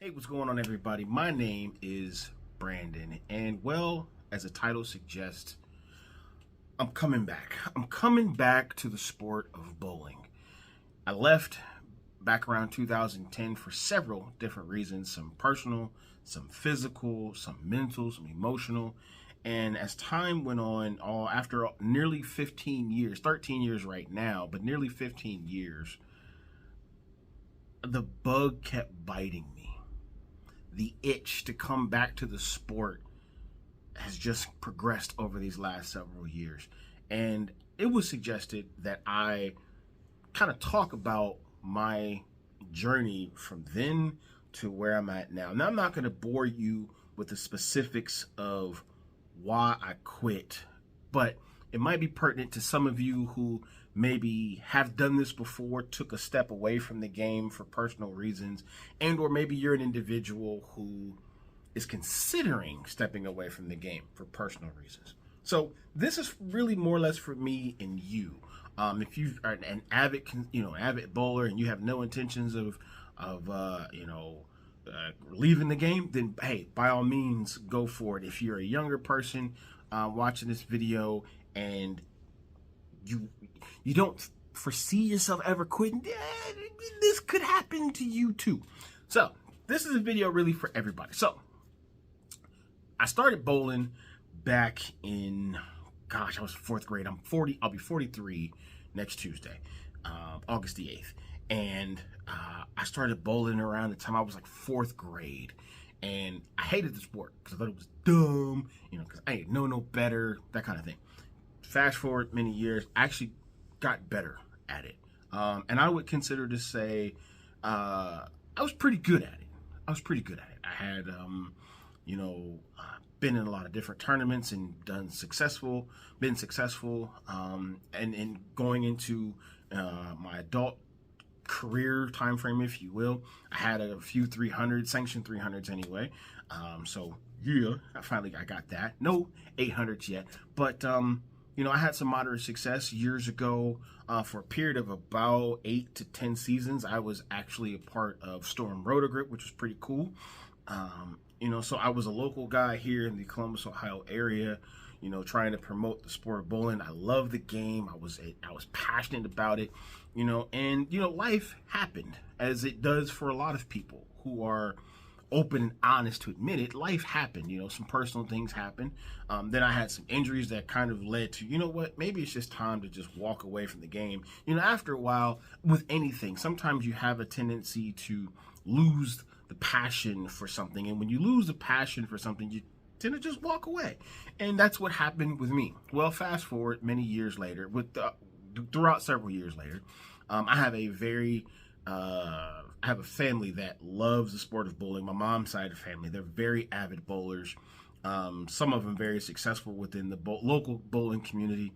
Hey, what's going on, everybody? My name is Brandon, and well, as the title suggests, I'm coming back. I'm coming back to the sport of bowling. I left back around 2010 for several different reasons, some personal, some physical, some mental, some emotional. And as time went on, after nearly 15 years, 13 years right now, but nearly 15 years, the bug kept biting me. The itch to come back to the sport has just progressed over these last several years. And it was suggested that I kind of talk about my journey from then to where I'm at now. Now, I'm not going to bore you with the specifics of why I quit, but it might be pertinent to some of you who maybe have done this before, took a step away from the game for personal reasons, and or maybe you're an individual who is considering stepping away from the game for personal reasons. So this is really more or less for me and you. If you are an avid bowler and you have no intentions of leaving the game, then hey, by all means, go for it. If you're a younger person watching this video and you don't foresee yourself ever quitting, this could happen to you too. So this is a video really for everybody. So I started bowling back in, I was fourth grade. I'm 40. I'll be 43 next Tuesday, August the 8th. And I started bowling around the time I was like fourth grade. And I hated the sport because I thought it was dumb, because I didn't know no better, that kind of thing. Fast forward many years, I actually got better at it. And I would consider to say I was pretty good at it. I had, been in a lot of different tournaments and been successful, and going into my adult career time frame, if you will. I had a few 300 sanctioned 300s anyway. So yeah, I got that. No 800s yet, but I had some moderate success years ago. For a period of about 8 to 10 seasons, I was actually a part of Storm Roto-Grip, which was pretty cool. So I was a local guy here in the Columbus, Ohio area, trying to promote the sport of bowling. I love the game. I was passionate about it, and life happened, as it does for a lot of people who are open and honest to admit it. Life happened, some personal things happened. Then I had some injuries that kind of led to, maybe it's just time to just walk away from the game. After a while, with anything, sometimes you have a tendency to lose the passion for something. And when you lose the passion for something, you tend to just walk away. And that's what happened with me. Well, fast forward many years later, throughout several years later, I have a family that loves the sport of bowling. My mom's side of the family, they're very avid bowlers. Some of them very successful within the local bowling community.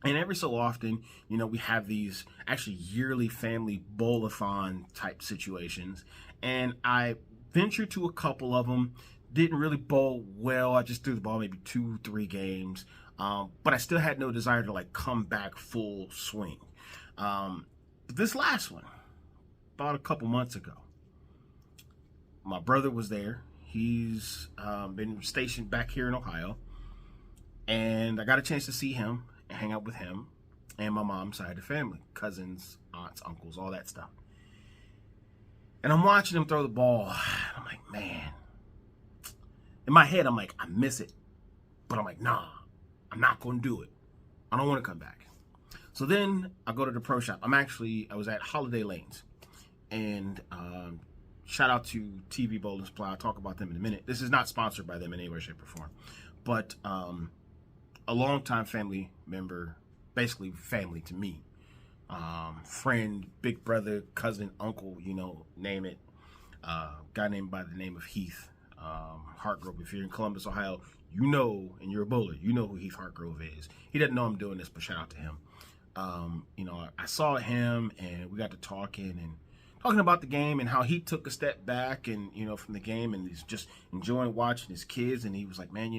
And every so often, we have these actually yearly family bowl-a-thon type situations. And I ventured to a couple of them. Didn't really bowl well. I just threw the ball maybe 2-3 games. But I still had no desire to come back full swing. But this last one, about a couple months ago, my brother was there. He's been stationed back here in Ohio. And I got a chance to see him and hang out with him and my mom's side of the family, cousins, aunts, uncles, all that stuff. And I'm watching him throw the ball. I'm like, man. In my head, I'm like, I miss it. But I'm like, nah, I'm not going to do it. I don't want to come back. So then I go to the pro shop. I was at Holiday Lanes. And shout out to TV Bowling Supply. I'll talk about them in a minute. This is not sponsored by them in any way, shape, or form. But a longtime family member, basically family to me. Friend, big brother, cousin, uncle, name it. Guy named by the name of Heath Hartgrove. If you're in Columbus, Ohio, and you're a bowler, who Heath Hartgrove is. He doesn't know I'm doing this, but shout out to him. I saw him and we got to talking about the game and how he took a step back and, from the game, and he's just enjoying watching his kids. And he was like, man,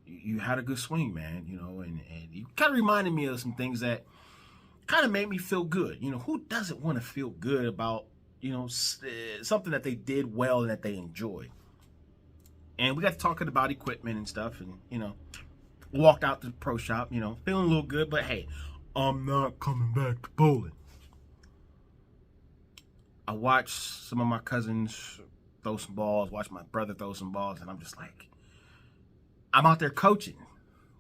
you had a good swing, man, and he kind of reminded me of some things that kind of made me feel good. Who doesn't want to feel good about, something that they did well and that they enjoyed. And we got to talking about equipment and stuff, and walked out to the pro shop, feeling a little good, but hey, I'm not coming back to bowling. I watched some of my cousins throw some balls, watched my brother throw some balls, and I'm just like, I'm out there coaching,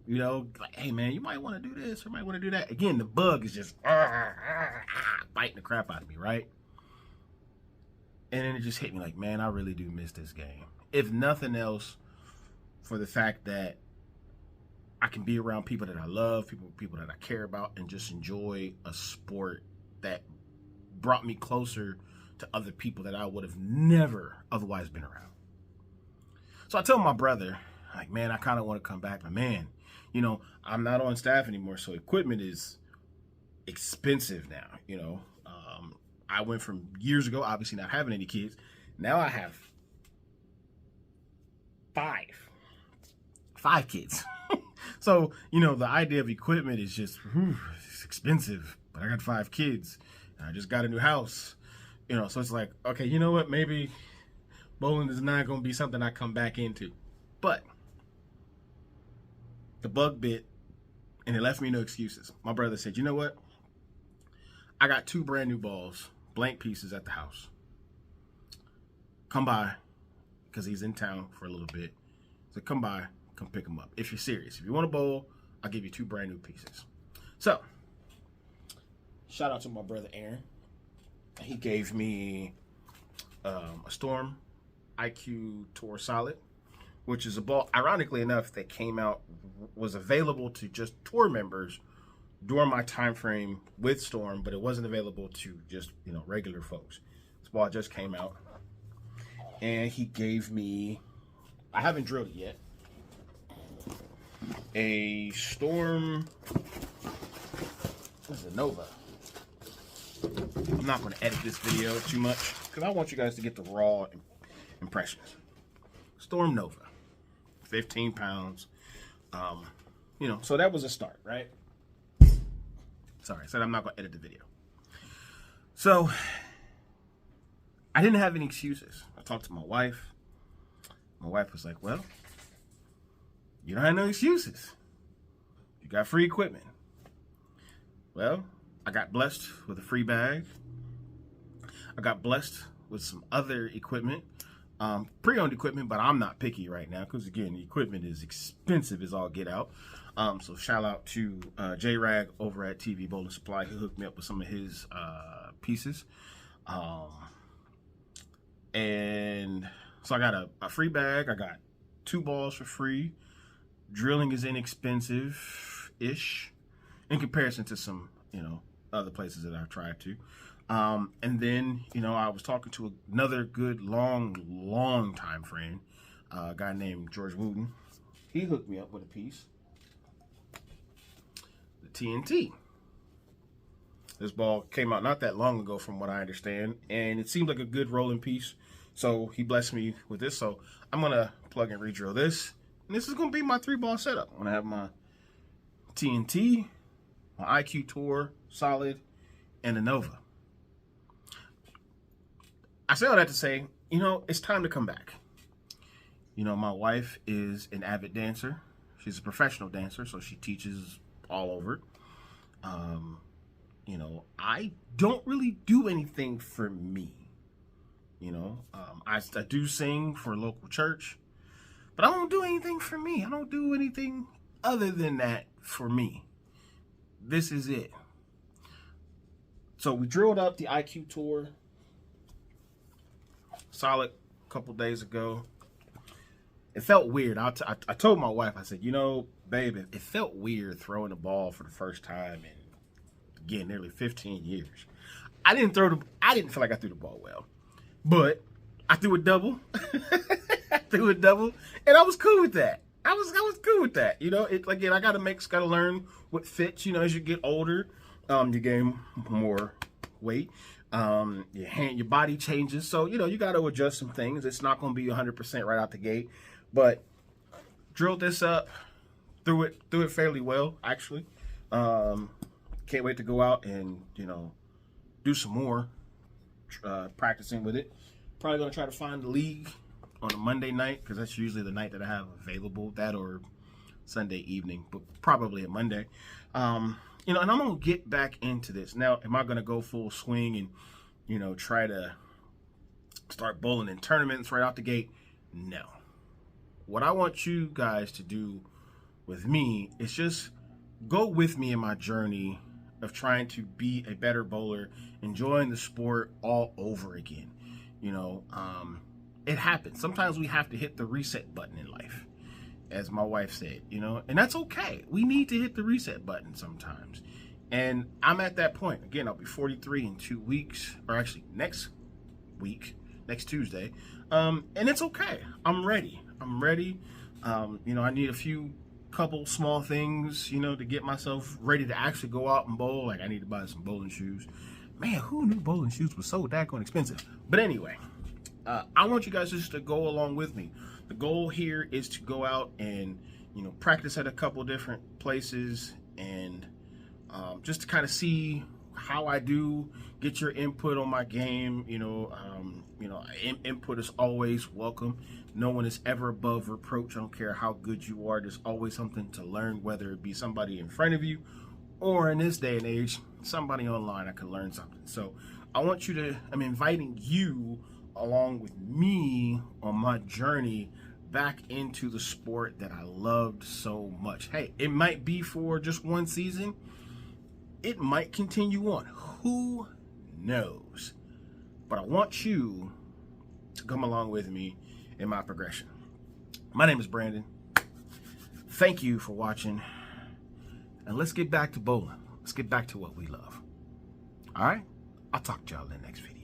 like, hey man, you might want to do this or might want to do that. Again, the bug is just biting the crap out of me, right? And then it just hit me like, man, I really do miss this game. If nothing else, for the fact that I can be around people that I love, people that I care about, and just enjoy a sport that brought me closer to other people that I would have never otherwise been around. So I told my brother, like, man, I kind of want to come back, but man, I'm not on staff anymore, so equipment is expensive now. I went from years ago, obviously not having any kids. Now I have five kids. So, the idea of equipment is just, it's expensive, but I got 5 kids. And I just got a new house, so it's like, okay, you know what? Maybe bowling is not going to be something I come back into. But the bug bit, and it left me no excuses. My brother said, you know what? I got 2 brand new balls, blank pieces at the house. Come by, because he's in town for a little bit. So come by, come pick them up. If you're serious. If you want to bowl, I'll give you 2 brand new pieces. So, shout out to my brother Aaron. He gave me a Storm IQ Tour Solid, which is a ball, ironically enough, that was available to just tour members during my time frame with Storm, but it wasn't available to just, regular folks. This ball just came out. And he gave me, I haven't drilled it yet, a Storm, this is a Nova. I'm not going to edit this video too much because I want you guys to get the raw impressions. Storm Nova, 15 pounds. So that was a start, right? Sorry, I said I'm not going to edit the video. So I didn't have any excuses. I talked to my wife. My wife was like, well, you don't have no excuses. You got free equipment. Well, I got blessed with a free bag. I got blessed with some other equipment, pre-owned equipment, but I'm not picky right now because, again, the equipment is expensive as all get out. So shout out to J-Rag over at TV Bowling Supply. He hooked me up with some of his pieces. And so I got a free bag. I got 2 balls for free. Drilling is inexpensive-ish in comparison to some, other places that I've tried to. And then, I was talking to another good, long time friend, a guy named George Wooten. He hooked me up with a piece. The TNT. This ball came out not that long ago from what I understand, and it seemed like a good rolling piece. So he blessed me with this. So I'm going to plug and re-drill this. And this is going to be my 3-ball setup. I'm going to have my TNT, my IQ Tour Solid, and a Nova. I say all that to say, it's time to come back. My wife is an avid dancer. She's a professional dancer, so she teaches all over. I don't really do anything for me. I do sing for a local church, but I don't do anything for me. I don't do anything other than that for me. This is it. So we drilled up the IQ Tour Solid a couple days ago. It felt weird. I told my wife, I said, babe, it felt weird throwing the ball for the first time in, again, nearly 15 years. I didn't feel like I threw the ball well, but I threw a double. And I was cool with that. I was cool with that. Again, I gotta learn what fits. As you get older, you gain more weight. Your body changes, so you got to adjust some things. It's not going to be 100% right out the gate, but drilled this up, threw it fairly well, actually. Can't wait to go out and do some more practicing with it. Probably gonna try to find the league on a Monday night because that's usually the night that I have available. That or Sunday evening, but probably a Monday. And I'm gonna get back into this now. Am I gonna go full swing and try to start bowling in tournaments right out the gate? No. What I want you guys to do with me is just go with me in my journey of trying to be a better bowler, enjoying the sport all over again. It happens. Sometimes we have to hit the reset button in life, as my wife said, and that's okay. We need to hit the reset button sometimes. And I'm at that point. Again, I'll be 43 in 2 weeks, or actually next week, next Tuesday. And it's okay. I'm ready. I need a couple small things, to get myself ready to actually go out and bowl. Like I need to buy some bowling shoes. Man, who knew bowling shoes were so daggone expensive? But anyway, I want you guys just to go along with me. The goal here is to go out and, practice at a couple different places and just to kind of see how I do, get your input on my game. Input is always welcome. No one is ever above reproach. I don't care how good you are. There's always something to learn, whether it be somebody in front of you or in this day and age, somebody online I could learn something. So I'm inviting you along with me on my journey back into the sport that I loved so much. Hey, it might be for just one season. It might continue on. Who knows? But I want you to come along with me in my progression. My name is Brandon. Thank you for watching. And let's get back to bowling. Let's get back to what we love. All right? I'll talk to y'all in the next video.